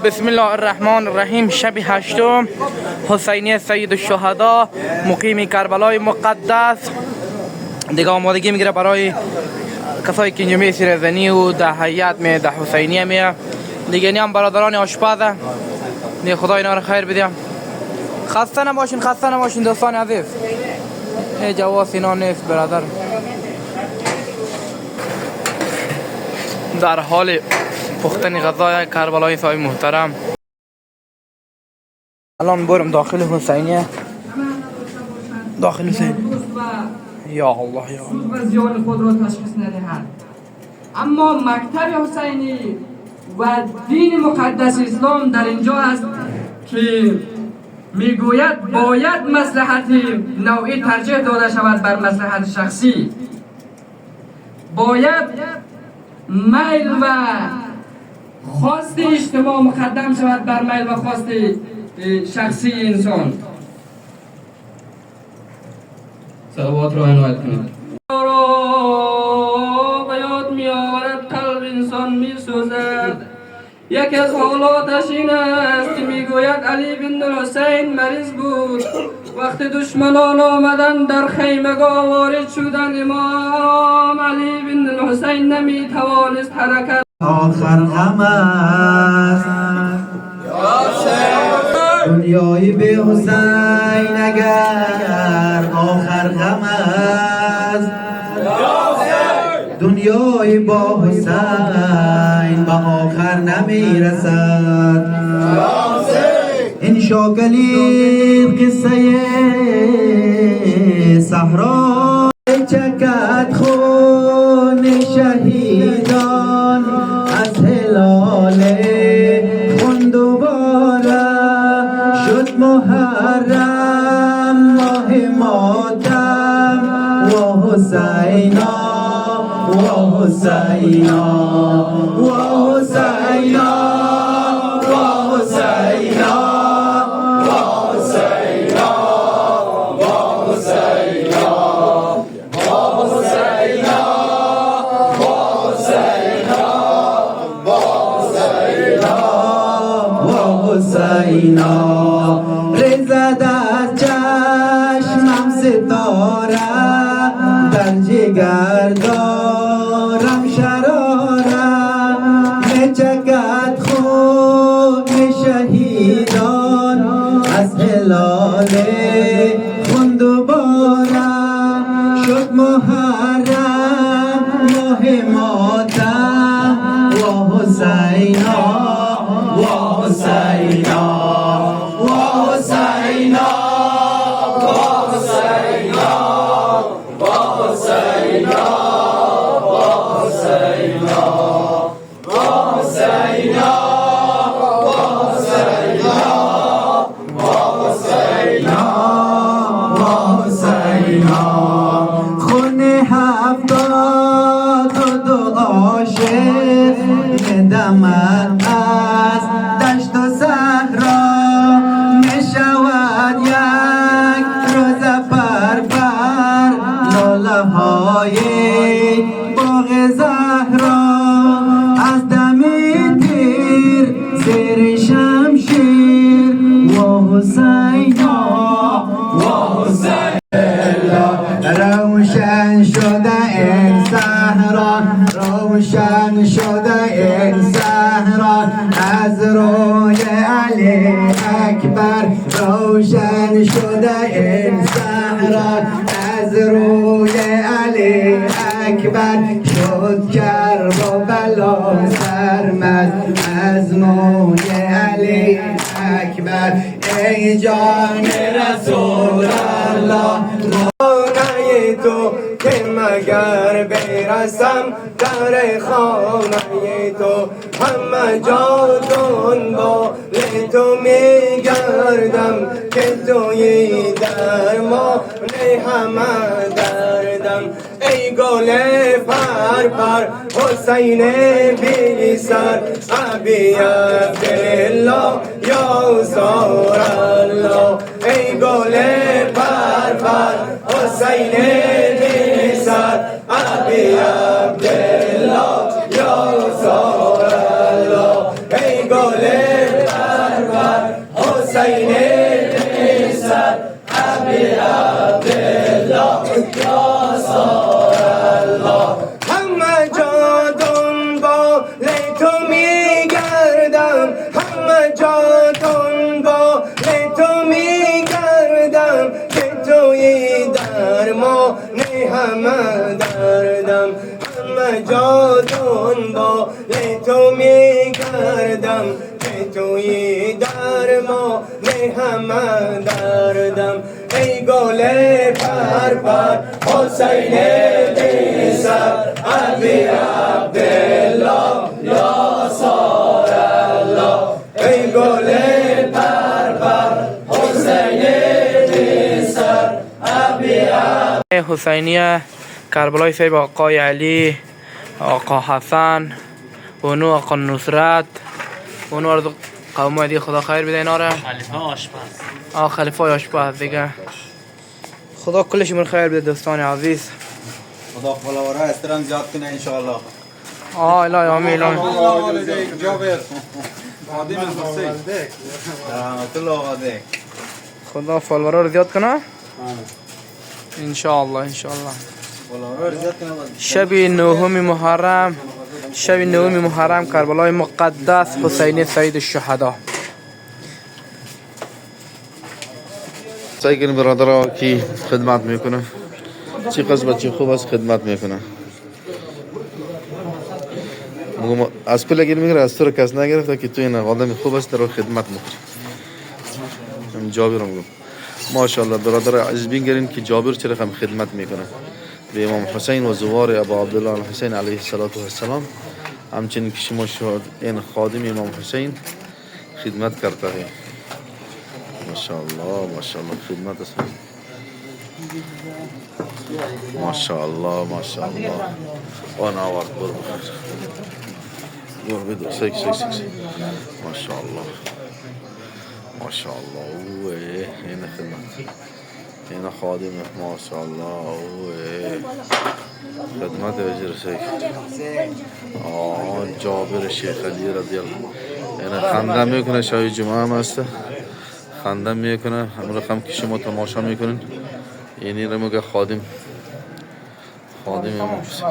بسم الله الرحمن الرحیم. شب هشتم حسینی سید الشهدا مقیم کربلای مقدس دیگه آمادگی میگیره برای کسایی که اینجا میسیره زنی و ده حیات می ده حسینیه می دیگه. نیم برادران آشپزه دیگه، خدا اینا رو خیر بدیم. خسته نباشین دوستان عزیز. جواز اینا نیست برادر، در حال پختن غذای کربلای صاحب محترم. الان برم داخل حسینیه، داخل حسین. یا الله یا الله. و زیان خود را تشخیص ندهد. اما مکتب حسینی و دین مقدس اسلام در اینجا است که میگوید باید مصلحت نوعی ترجیح داده شود بر مصلحت شخصی. باید میل و خواست اجتماع مقدم شود بر میل و خواست شخصی انسان. صلوات را عنایت کنید. به یاد می آورد قلب انسان می سوزد. یکی از حالاتش این است که می گوید علی بن حسین مریض بود. وقتی دشمنان آمدن در خیمگاه وارد شدند، امام علی بن حسین نمی توانست حرکت. آخر غم است دنیای به حسین، اگر آخر غم است دنیای با حسین به آخر نمی رسد. این شاگلید قصه صحرا چکد خون شهیدان از هلال خون دوباره شد محرم ماه ماتم و حسینا و حسینا و حسینا و حسینا و حسینا و حسینا حسینا. رزد از چشمم ستاره، در جگر دارم شراره، میچکد خون شهیدان از هلال خون دوباره شد محرم ماه ماتم و حسینا و حسینا و حسینا و حسینا و حسینا و حسینا و حسینا و حسینا و حسینا و حسینا. خون هفتاد و دو عاشق ندمت از دشت و صحرا، میشود یک روز پرپر لاله های باغ زهرا، از دم تیر زیر شمشیر و حسینا و حسینا. روشن شده این صحرا، روشن شده این صحرا از روی علی اکبر، روشن شده این صحرا از روی علی اکبر، شد کرب و بلا سرمد از موی علی اکبر. ای جان رسول الله خانه تو که مگر برسم در خانه تو، همه جا دنبال تو میگردم که توی درمان همه دردم. ای گل پرپر حسین بی سر، ابی عبدالله یا زار الله. ای گل پرپر حسین بی سر، ابی عبدالله یا زار الله. ای گل حسین نیست ابی عبدالله یا سار الله همه جا دنبال تو میگردم همه جا دنبال تو میگردم که توی درمان همه دردم همه جا دنبال تو میگردم که توی درمان همه دردم ای گل پرپر حسین بیسر ابی عبدالله یا سار الله ای گل پرپر حسین بیسر ابی عبدالله حسینیه کربلای صاحب آقای علی، آقا حسن، اونو آقا نصرت، اونو از قوم دیگه خدا خیر بده اینا را. خلیفه آشپز. خلیفه آشپز دیگه. خدا کلشون خیر بده دوستان عزیز. خدا فالوورها استرام زیاد کنه انشاءالله. الهی آمین. جابر خادم حسین رحمت الله علیه. خدا فالوورا رو زیاد کنه انشاءالله انشاءالله. فالوورها رو زیاد کنه. شب نهم محرم کربلای مقدس حسین سید الشهدا. سعی کنیم برادرها کی خدمت میکنه، چی قصد بچه خوب است خدمت میکنه. از پل اگر میگره از تو رو کس نگرفته که تو این آدم خوب است رو خدمت میکنی. جابر رو میگم ماشاءالله برادر عزیز بینگرین که جابر چرا هم خدمت میکنه به امام حسین و زوار ابا عبدالله الحسین علیه السلام. همچنین که شما شاهد این خادم امام حسین خدمت کرده ہے. ماشاءالله ماشاءالله خدمت است. ماشاءالله ماشاءالله آن آورد برو بدو سیک ماشاءالله ماشاءالله. اوه این خدمت این خادم ماشاءالله. اوه خدمت اجر سیک. جابر شیخ علی رضی الله این خنده میکنه. شای جمعه هم هست خنده میکنه. همون رقم که شما تماشا میکنین یعنی رو میگه خادم امام حسین.